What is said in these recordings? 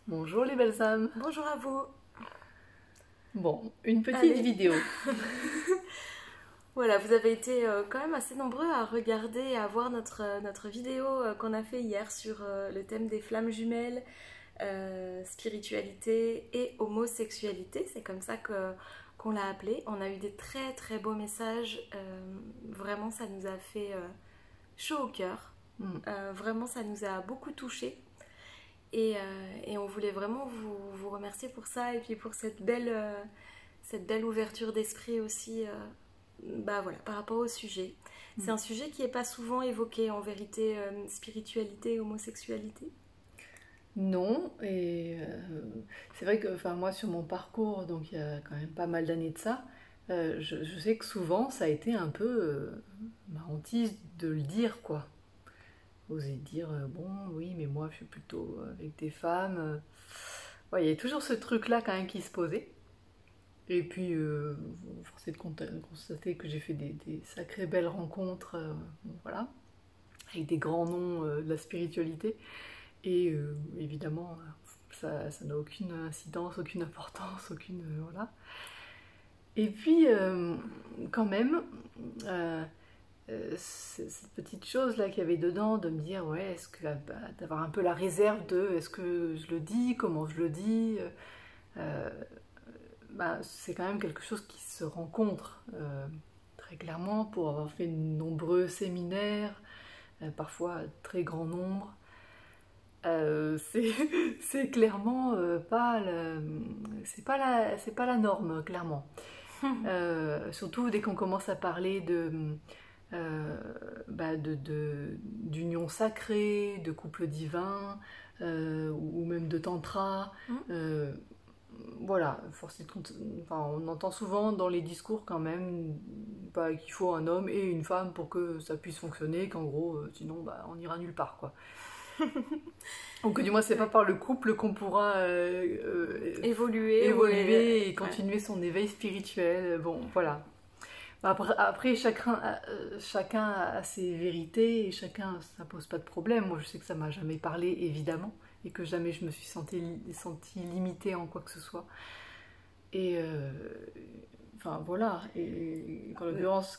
Bonjour les belles âmes. Bonjour à vous. Bon, une petite Allez. vidéo. Voilà, vous avez été quand même assez nombreux à regarder et à voir notre vidéo qu'on a fait hier sur le thème des flammes jumelles, spiritualité et homosexualité. C'est comme ça qu'on l'a appelé. On a eu des très très beaux messages. Vraiment, ça nous a fait chaud au cœur. Mm. Vraiment, ça nous a beaucoup touchés. Et on voulait vraiment vous remercier pour ça et puis pour cette belle ouverture d'esprit aussi bah voilà, par rapport au sujet. C'est un sujet qui n'est pas souvent évoqué en vérité, spiritualité et homosexualité. Non, et c'est vrai que enfin, moi sur mon parcours, donc il y a quand même pas mal d'années de ça, je sais que souvent ça a été un peu ma hantise de le dire quoi. Oser dire bon oui mais moi je suis plutôt avec des femmes. Ouais, il y a toujours ce truc là quand même qui se posait. Et puis, force est de constater que j'ai fait des sacrées belles rencontres, bon, voilà, avec des grands noms de la spiritualité. Et évidemment, ça n'a aucune incidence, aucune importance, aucune. Voilà. Et puis, quand même, euh, cette petite chose-là qu'il y avait dedans, de me dire, ouais, est-ce que, bah, d'avoir un peu la réserve de est-ce que je le dis, comment je le dis, euh, bah, c'est quand même quelque chose qui se rencontre très clairement pour avoir fait de nombreux séminaires, parfois très grand nombre. C'est c'est clairement c'est pas la norme, clairement. Surtout dès qu'on commence à parler euh, d'union sacrée, de couple divin, ou même de tantra. Hmm. Euh, voilà, enfin, on entend souvent dans les discours quand même bah, qu'il faut un homme et une femme pour que ça puisse fonctionner, qu'en gros, sinon bah, on ira nulle part quoi. Donc du moins c'est pas Ouais. par le couple qu'on pourra Évoluer, évoluer et ouais. continuer son éveil spirituel. Bon, voilà. Après chacun a ses vérités et chacun, ça pose pas de problème. Moi je sais que ça m'a jamais parlé évidemment et que jamais je me suis sentie limitée en quoi que ce soit. Et enfin voilà. Et en l'occurrence,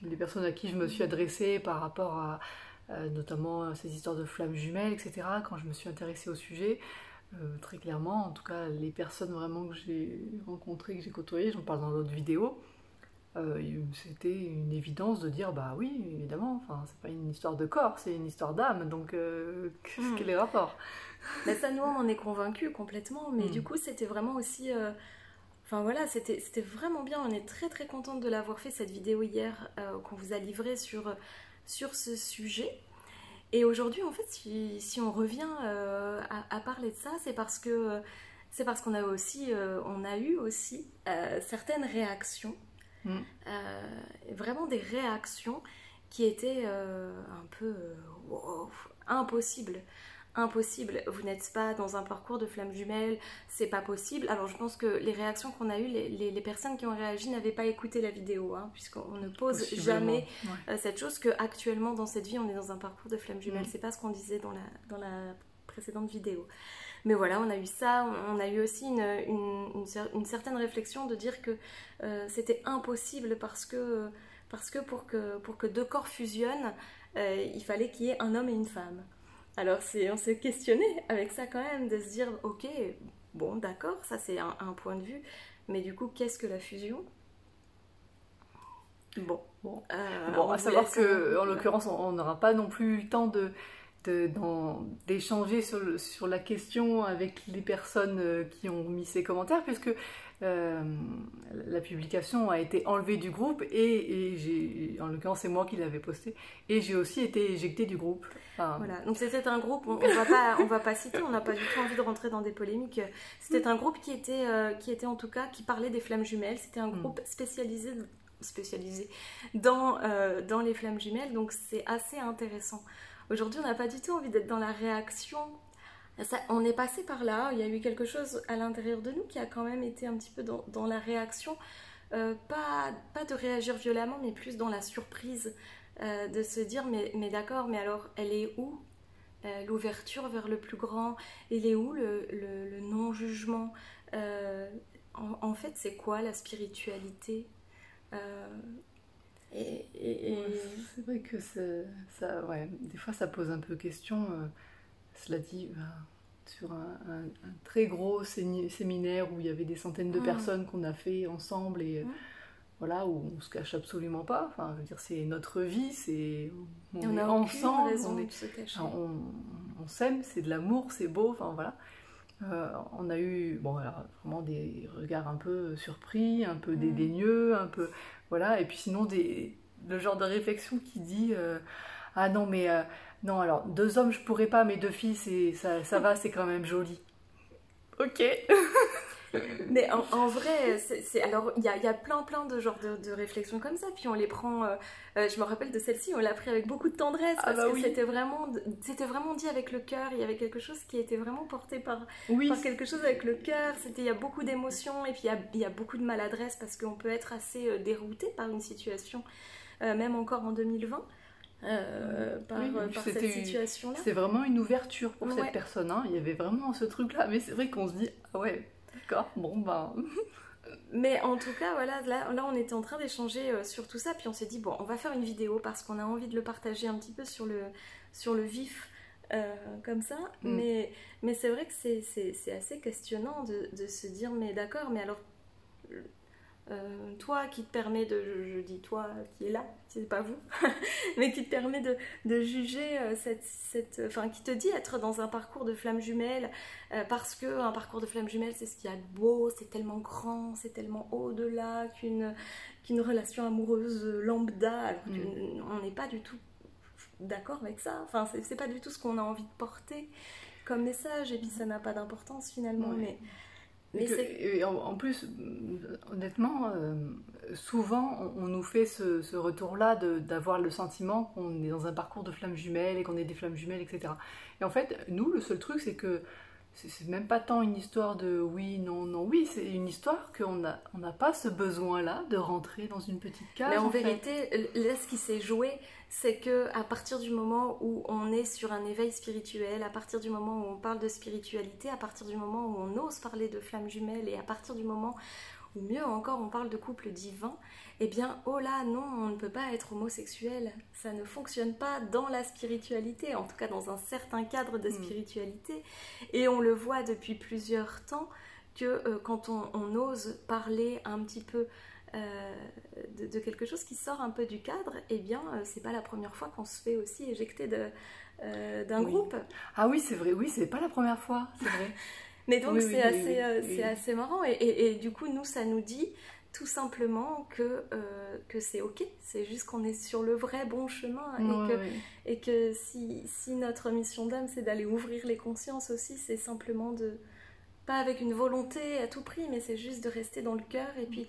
les personnes à qui je me suis adressée par rapport à notamment ces histoires de flammes jumelles, etc., quand je me suis intéressée au sujet, très clairement, en tout cas les personnes vraiment que j'ai rencontrées, que j'ai côtoyées, j'en parle dans d'autres vidéos, c'était une évidence de dire bah oui, évidemment, enfin, c'est pas une histoire de corps, c'est une histoire d'âme, donc Hmm. quel est le rapport? Mais ça, nous, on en est convaincus complètement. Mais du Mm. coup, c'était vraiment aussi. Enfin voilà, c'était vraiment bien. On est très très contente de l'avoir fait cette vidéo hier qu'on vous a livrée sur ce sujet. Et aujourd'hui, en fait, si on revient à parler de ça, c'est parce qu'on a aussi, on a eu aussi certaines réactions, Mm. vraiment des réactions qui étaient un peu wow, impossibles. Impossible, vous n'êtes pas dans un parcours de flammes jumelles, c'est pas possible. Alors je pense que les réactions qu'on a eues, les personnes qui ont réagi n'avaient pas écouté la vidéo, hein, puisqu'on ne pose Possiblement, jamais ouais. cette chose que actuellement dans cette vie on est dans un parcours de flammes jumelles. Mm. C'est pas ce qu'on disait dans la précédente vidéo. Mais voilà, on a eu ça, on a eu aussi une certaine réflexion de dire que c'était impossible parce que pour que deux corps fusionnent, il fallait qu'il y ait un homme et une femme. Alors on s'est questionné avec ça quand même, de se dire, ok, bon d'accord, ça c'est un point de vue, mais du coup, qu'est-ce que la fusion? Bon, Bon. on À vous savoir laisse... que, en l'occurrence, on n'aura pas non plus eu le temps d'échanger sur la question avec les personnes qui ont mis ces commentaires, puisque euh, la publication a été enlevée du groupe en l'occurrence, c'est moi qui l'avais posté, et j'ai aussi été éjectée du groupe. Enfin, Voilà, donc c'était un groupe, on va pas citer, on n'a pas du tout envie de rentrer dans des polémiques. C'était un groupe qui était en tout cas, qui parlait des flammes jumelles. C'était un groupe spécialisé dans les flammes jumelles, donc c'est assez intéressant. Aujourd'hui, on n'a pas du tout envie d'être dans la réaction. On est passé par là, il y a eu quelque chose à l'intérieur de nous qui a quand même été un petit peu dans la réaction. Pas de réagir violemment, mais plus dans la surprise de se dire mais d'accord, mais alors elle est où l'ouverture vers le plus grand. Il est où le non-jugement? En fait, c'est quoi la spiritualité? C'est vrai que ça, ouais, des fois ça pose un peu question. Cela dit, sur un très gros séminaire où il y avait des centaines de personnes qu'on a fait ensemble et voilà, où on se cache absolument pas. Enfin, je veux dire, c'est notre vie, on est ensemble, de se cacher. On s'aime, c'est de l'amour, c'est beau. Enfin voilà. On a eu alors, vraiment des regards un peu surpris, un peu dédaigneux, un peu voilà. Et puis sinon le genre de réflexion qui dit ah non mais non alors 2 hommes je pourrais pas, mais 2 filles ça va, c'est quand même joli. Ok. Mais en vrai, alors il y a plein de genres de réflexions comme ça, puis on les prend. Je me rappelle de celle-ci, on l'a pris avec beaucoup de tendresse parce que c'était vraiment dit avec le cœur. Il y avait quelque chose qui était vraiment porté par quelque chose avec le cœur. Il y a beaucoup d'émotions et puis il y a beaucoup de maladresse parce qu'on peut être assez dérouté par une situation, même encore en 2020. Par cette situation-là. C'est vraiment une ouverture pour cette personne. Hein. Il y avait vraiment ce truc-là, mais c'est vrai qu'on se dit ah ouais. D'accord, bon bah. Mais en tout cas, voilà, là on était en train d'échanger sur tout ça, puis on s'est dit, bon, on va faire une vidéo parce qu'on a envie de le partager un petit peu sur le vif, comme ça. Mais c'est vrai que c'est assez questionnant de se dire, mais d'accord, mais alors, toi qui te permet je dis toi qui est là, c'est pas vous, mais qui te permet de juger enfin qui te dit être dans un parcours de flamme jumelle, parce que un parcours de flamme jumelle c'est ce qu'il y a de beau, c'est tellement grand, c'est tellement au-delà qu'une relation amoureuse lambda, alors qu'on n'est pas du tout d'accord avec ça, enfin c'est pas du tout ce qu'on a envie de porter comme message, et puis ça n'a pas d'importance finalement, et en plus, honnêtement, souvent on nous fait ce retour-là d'avoir le sentiment qu'on est dans un parcours de flammes jumelles et qu'on est des flammes jumelles, etc. Et en fait, nous, le seul truc, c'est que c'est même pas tant une histoire de oui, non, non, oui, c'est une histoire qu'on n'a pas ce besoin-là de rentrer dans une petite case. Mais en vérité, là, ce qui s'est joué, c'est que à partir du moment où on est sur un éveil spirituel, à partir du moment où on parle de spiritualité, à partir du moment où on ose parler de flammes jumelles, et à partir du moment ou mieux encore, on parle de couple divin, eh bien, oh là, non, on ne peut pas être homosexuel. Ça ne fonctionne pas dans la spiritualité, en tout cas dans un certain cadre de spiritualité. Et on le voit depuis plusieurs temps que quand on ose parler un petit peu de quelque chose qui sort un peu du cadre, eh bien, c'est pas la première fois qu'on se fait aussi éjecter d'un groupe. Ah oui, c'est vrai, oui, c'est pas la première fois, c'est vrai. Mais donc c'est assez marrant, et du coup nous ça nous dit tout simplement que c'est ok, c'est juste qu'on est sur le vrai bon chemin, et que si notre mission d'âme c'est d'aller ouvrir les consciences aussi, c'est simplement pas avec une volonté à tout prix, mais c'est juste de rester dans le cœur et puis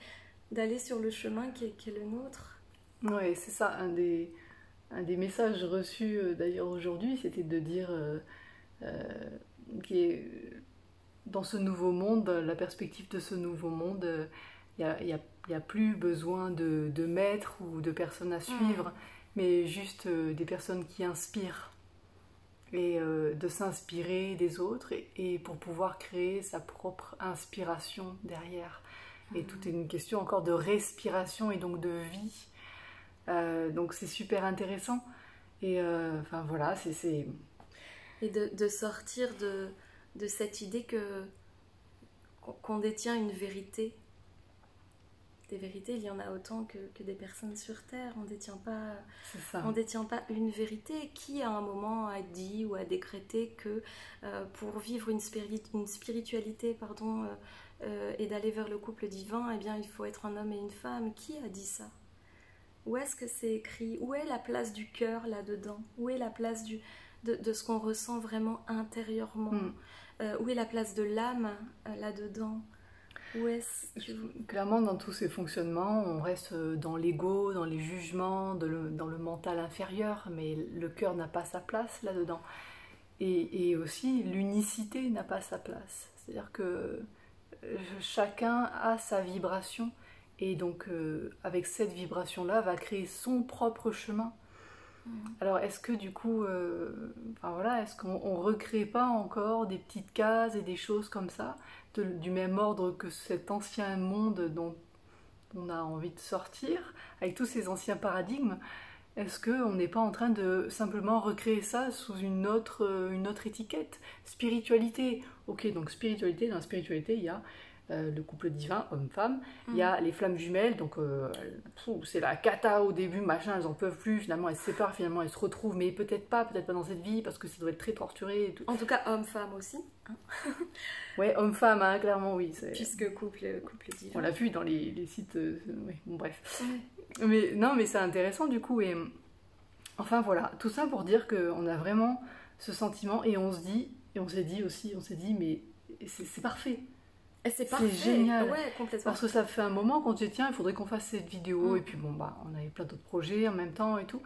d'aller sur le chemin qui est le nôtre. Oui, c'est ça, un des messages reçus d'ailleurs aujourd'hui, c'était de dire qui est dans ce nouveau monde, la perspective de ce nouveau monde, il n'y a plus besoin de maîtres ou de personnes à suivre, mais juste des personnes qui inspirent, et de s'inspirer des autres, et pour pouvoir créer sa propre inspiration derrière. Et tout est une question encore de respiration et donc de vie. Donc c'est super intéressant. Et enfin voilà, c'est... Et de sortir de cette idée qu'on détient une vérité. Des vérités, il y en a autant que des personnes sur Terre. On ne détient pas une vérité. Qui à un moment a dit ou a décrété que pour vivre une spiritualité et d'aller vers le couple divin, eh bien, il faut être un homme et une femme? Qui a dit ça? Où est-ce que c'est écrit? Où est la place du cœur là-dedans? Où est la place de ce qu'on ressent vraiment intérieurement? Où est la place de l'âme là-dedans? Clairement, dans tous ces fonctionnements, on reste dans l'ego, dans les jugements, dans le mental inférieur, mais le cœur n'a pas sa place là-dedans. Et aussi, l'unicité n'a pas sa place. C'est-à-dire que chacun a sa vibration, et donc avec cette vibration-là, va créer son propre chemin. Alors, est-ce que du coup, enfin, voilà, est-ce qu'on recrée pas encore des petites cases et des choses comme ça, du même ordre que cet ancien monde dont on a envie de sortir, avec tous ces anciens paradigmes? Est-ce qu'on n'est pas en train de simplement recréer ça sous une autre étiquette? Spiritualité. Ok, donc spiritualité, dans la spiritualité, il y a le couple divin, homme-femme. Il y a les flammes jumelles, donc c'est la cata au début, machin, elles en peuvent plus, finalement elles se séparent, finalement elles se retrouvent, mais peut-être pas dans cette vie, parce que ça doit être très torturé et tout. En tout cas, homme-femme aussi. Hein. Ouais, homme-femme, hein, clairement, oui. Puisque couple divin. On l'a vu dans les sites, oui, bon, bref. Ouais. Mais non, mais c'est intéressant du coup, et enfin voilà, tout ça pour dire qu'on a vraiment ce sentiment, et on se dit, et on s'est dit aussi, mais c'est parfait. Et c'est parfait. C'est génial. Ouais, complètement. Parce que ça fait un moment qu'on se dit, tiens, il faudrait qu'on fasse cette vidéo. Et puis bon, bah, on avait plein d'autres projets en même temps et tout.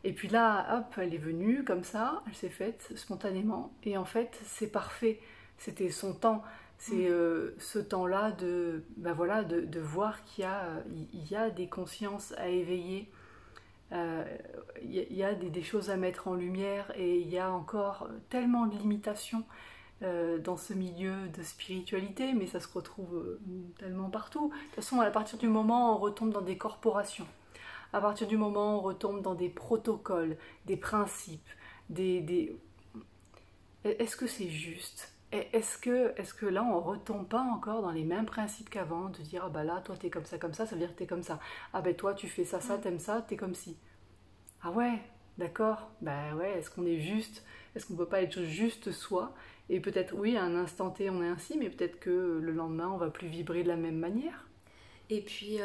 Et puis là, hop, elle est venue comme ça, elle s'est faite spontanément. Et en fait, c'est parfait. C'était son temps. C'est ce temps-là bah voilà, de voir qu'il y a des consciences à éveiller. Il y a des choses à mettre en lumière. Et il y a encore tellement de limitations dans ce milieu de spiritualité, mais ça se retrouve tellement partout. De toute façon, à partir du moment où on retombe dans des corporations, à partir du moment où on retombe dans des protocoles, des principes, est-ce que c'est juste? Est-ce que là, on retombe pas encore dans les mêmes principes qu'avant, de dire, ah bah là, toi, t'es comme ça veut dire que t'es comme ça. Ah ben toi, tu fais ça, t'aimes ça, t'es comme ci. Ah ouais, d'accord, bah ouais, est-ce qu'on est juste? Est-ce qu'on peut pas être juste soi? Et peut-être, oui, à un instant T, on est ainsi, mais peut-être que le lendemain, on va plus vibrer de la même manière. Et puis,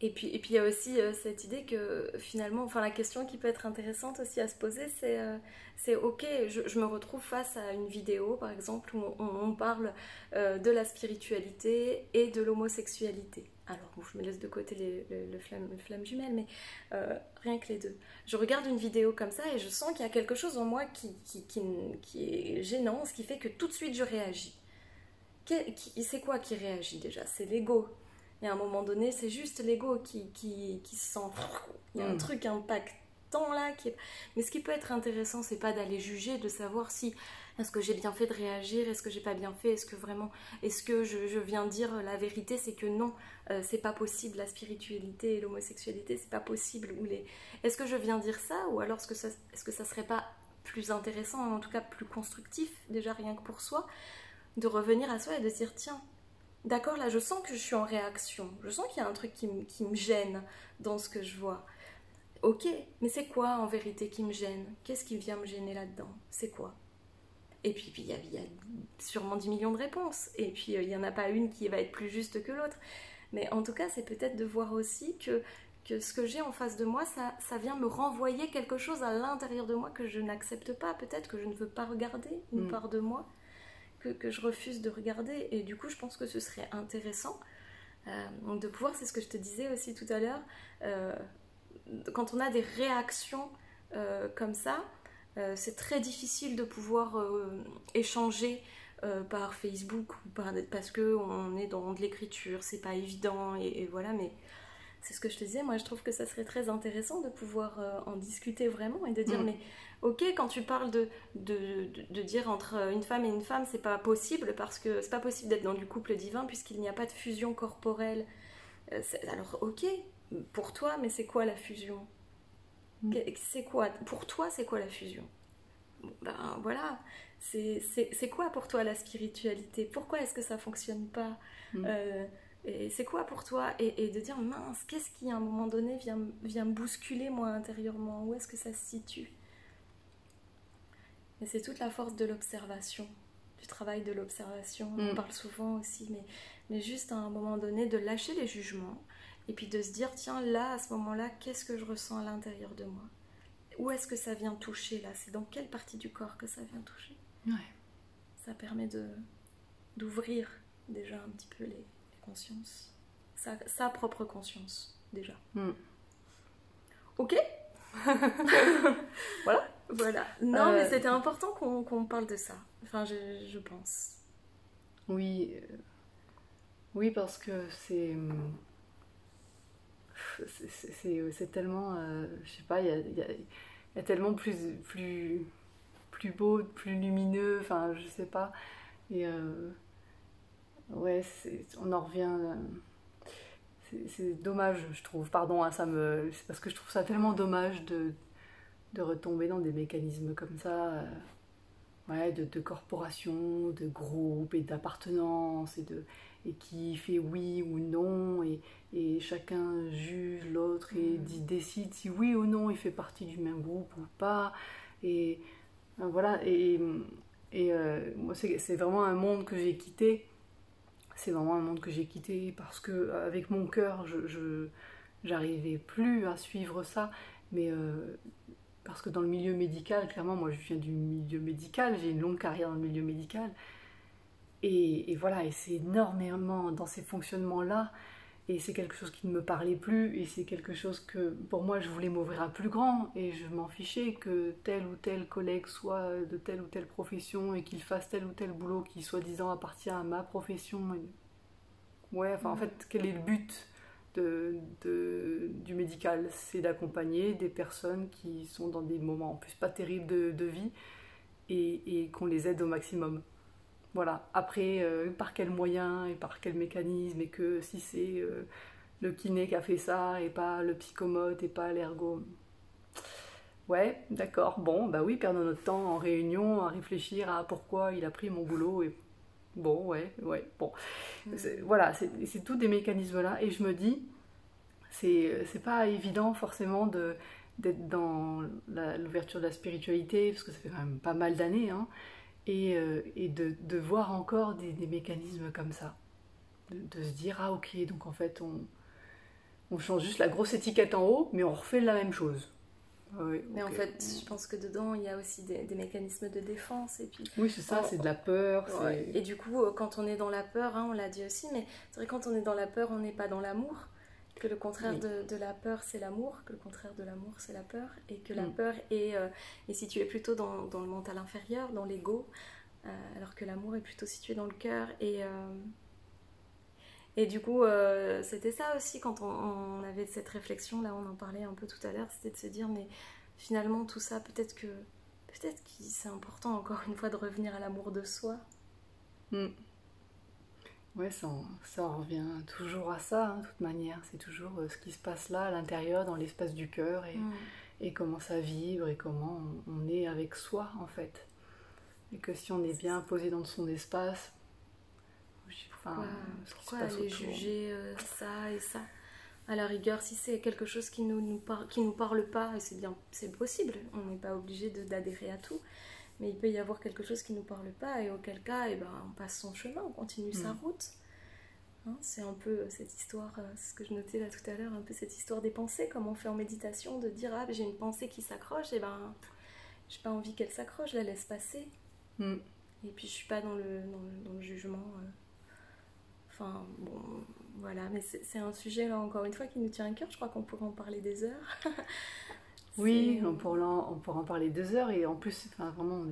il y a aussi cette idée que finalement, enfin la question qui peut être intéressante aussi à se poser, c'est ok, je me retrouve face à une vidéo par exemple où on parle de la spiritualité et de l'homosexualité. Alors bon, je me laisse de côté les flammes jumelles, mais rien que les deux. Je regarde une vidéo comme ça et je sens qu'il y a quelque chose en moi qui est gênant, ce qui fait que tout de suite je réagis. C'est quoi qui réagit déjà? C'est l'ego. Et à un moment donné, c'est juste l'ego qui se sent... Il y a un truc impactant là. Mais ce qui peut être intéressant, c'est pas d'aller juger, de savoir si est-ce que j'ai bien fait de réagir, est-ce que j'ai pas bien fait, est-ce que je viens dire la vérité, c'est que non, c'est pas possible, la spiritualité et l'homosexualité, c'est pas possible. Est-ce que je viens dire ça, ou alors est-ce que ça serait pas plus intéressant, en tout cas plus constructif, déjà rien que pour soi, de revenir à soi et de dire tiens, d'accord, là je sens que je suis en réaction, je sens qu'il y a un truc qui me gêne dans ce que je vois. Ok, mais c'est quoi en vérité qui me gêne? Qu'est-ce qui vient me gêner là-dedans? C'est quoi? Et puis il y a sûrement 10 millions de réponses, et puis il n'y en a pas une qui va être plus juste que l'autre. Mais en tout cas, c'est peut-être de voir aussi que ce que j'ai en face de moi, ça vient me renvoyer quelque chose à l'intérieur de moi que je n'accepte pas, peut-être que je ne veux pas regarder, une part de moi que je refuse de regarder. Et du coup, je pense que ce serait intéressant de pouvoir, c'est ce que je te disais aussi tout à l'heure, quand on a des réactions comme ça, c'est très difficile de pouvoir échanger par Facebook parce qu'on est dans de l'écriture, c'est pas évident et voilà, mais c'est ce que je te disais, moi je trouve que ça serait très intéressant de pouvoir en discuter vraiment et de dire mais ok, quand tu parles de dire entre une femme et une femme, c'est pas possible parce que c'est pas possible d'être dans du couple divin puisqu'il n'y a pas de fusion corporelle. Alors ok, pour toi, mais c'est quoi la fusion? C'est quoi pour toi, c'est quoi la fusion? Bon, ben voilà, c'est quoi pour toi la spiritualité? Pourquoi est-ce que ça fonctionne pas? Et c'est quoi pour toi? Et de dire mince, qu'est-ce qui à un moment donné vient me bousculer moi intérieurement? Où est-ce que ça se situe? Et c'est toute la force de l'observation, du travail de l'observation. On en parle souvent aussi, mais juste à un moment donné de lâcher les jugements et puis de se dire tiens là à ce moment-là, qu'est-ce que je ressens à l'intérieur de moi? Où est-ce que ça vient toucher là? C'est dans quelle partie du corps que ça vient toucher? Ouais. Ça permet d'ouvrir déjà un petit peu les consciences. Sa propre conscience, déjà. Ok. Voilà. Non, mais c'était important qu'on parle de ça. Enfin, je pense. Oui. Oui, parce que c'est tellement, je sais pas, il y a tellement plus beau, plus lumineux, enfin, je sais pas. Et ouais, on en revient. C'est dommage, je trouve. Pardon, hein, c'est parce que je trouve ça tellement dommage de retomber dans des mécanismes comme ça, ouais, de corporation, de groupe et d'appartenance et qui fait oui ou non et chacun juge l'autre et décide si oui ou non il fait partie du même groupe ou pas. Et voilà, moi c'est vraiment un monde que j'ai quitté. C'est vraiment un monde que j'ai quitté parce que avec mon cœur, j'arrivais plus à suivre ça. Mais parce que dans le milieu médical, clairement, moi je viens du milieu médical, j'ai une longue carrière dans le milieu médical. Et voilà, et c'est énormément dans ces fonctionnements-là. Et c'est quelque chose qui ne me parlait plus. Et c'est quelque chose que, pour moi, je voulais m'ouvrir à plus grand. Et je m'en fichais que tel ou tel collègue soit de telle ou telle profession et qu'il fasse tel ou tel boulot qui, soi-disant, appartient à ma profession. Ouais, enfin, en fait, quel est le but du médical? C'est d'accompagner des personnes qui sont dans des moments en plus pas terribles de vie et qu'on les aide au maximum. Voilà. Après, par quel moyen et par quel mécanisme, et que si c'est le kiné qui a fait ça et pas le psychomote et pas l'ergo. Ouais, d'accord. Bon, bah oui, perdons notre temps en réunion à réfléchir à pourquoi il a pris mon boulot et bon, ouais, bon. Voilà, c'est tous des mécanismes-là. Et je me dis, c'est pas évident forcément d'être dans l'ouverture de la spiritualité, parce que ça fait quand même pas mal d'années, hein, et de voir encore des mécanismes comme ça. De se dire, ah ok, donc en fait, on change juste la grosse étiquette en haut, mais on refait la même chose. Ouais, mais okay. En fait, je pense que dedans, il y a aussi des mécanismes de défense. Et puis, oui, c'est ça, c'est de la peur. Ouais. Et du coup, quand on est dans la peur, hein, on l'a dit aussi, mais c'est vrai quand on est dans la peur, on n'est pas dans l'amour. Que le contraire de la peur, c'est l'amour. Que le contraire de l'amour, c'est la peur. Et que la peur est située plutôt dans le mental inférieur, dans l'ego, alors que l'amour est plutôt situé dans le cœur. Et du coup, c'était ça aussi quand on avait cette réflexion, là on en parlait un peu tout à l'heure, c'était de se dire, mais finalement tout ça, peut-être que c'est important encore une fois de revenir à l'amour de soi. Ouais, ça en revient toujours à ça, hein, de toute manière. C'est toujours ce qui se passe là, à l'intérieur, dans l'espace du cœur, et comment ça vibre, et comment on est avec soi, en fait. Et que si on est bien posé dans son espace, pourquoi aller juger ça et ça? À la rigueur, si c'est quelque chose qui nous parle pas, et c'est possible, on n'est pas obligé d'adhérer à tout, mais il peut y avoir quelque chose qui nous parle pas, et auquel cas, on passe son chemin, on continue sa route. Hein, c'est un peu cette histoire, c'est ce que je notais là tout à l'heure, un peu cette histoire des pensées, comme on fait en méditation, de dire ah j'ai une pensée qui s'accroche, et j'ai pas envie qu'elle s'accroche, je la laisse passer. Et puis je suis pas dans le jugement. Enfin, bon, voilà, mais c'est un sujet, là, encore une fois, qui nous tient à cœur. Je crois qu'on pourrait en parler des heures. Oui, on pourrait en parler des heures, et en plus, enfin, vraiment,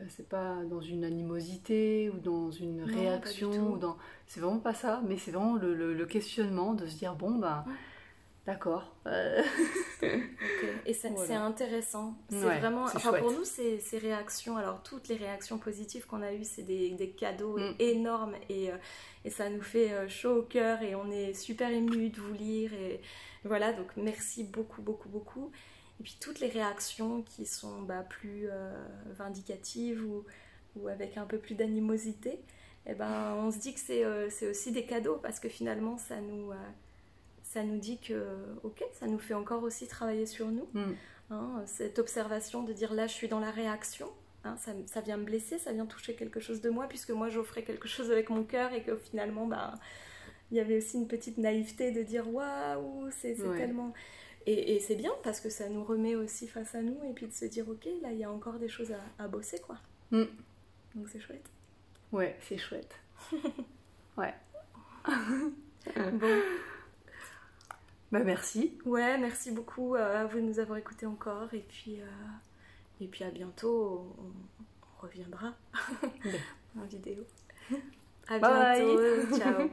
c'est pas dans une animosité ou dans une réaction, c'est vraiment pas ça, mais c'est vraiment le questionnement de se dire, bon, ben, d'accord. Okay. Et c'est intéressant. C'est vraiment, enfin, pour nous, ces réactions, alors toutes les réactions positives qu'on a eues, c'est des cadeaux énormes, et ça nous fait chaud au cœur, et on est super émus de vous lire, et voilà, donc merci beaucoup, beaucoup, beaucoup. Et puis toutes les réactions qui sont plus vindicatives ou avec un peu plus d'animosité, on se dit que c'est aussi des cadeaux, parce que finalement ça nous dit que ok, ça nous fait encore aussi travailler sur nous. Hein, cette observation de dire là je suis dans la réaction, hein, ça vient me blesser, ça vient toucher quelque chose de moi, puisque moi j'offrais quelque chose avec mon cœur, et que finalement il y avait aussi une petite naïveté de dire waouh, c'est tellement... Et c'est bien, parce que ça nous remet aussi face à nous, et puis de se dire ok, là il y a encore des choses à bosser, quoi. Donc c'est chouette. Ouais, c'est chouette. Ouais. Bon. Merci. Ouais, merci beaucoup à vous de nous avoir écoutés encore, et puis à bientôt, on reviendra en vidéo. À bientôt, ciao.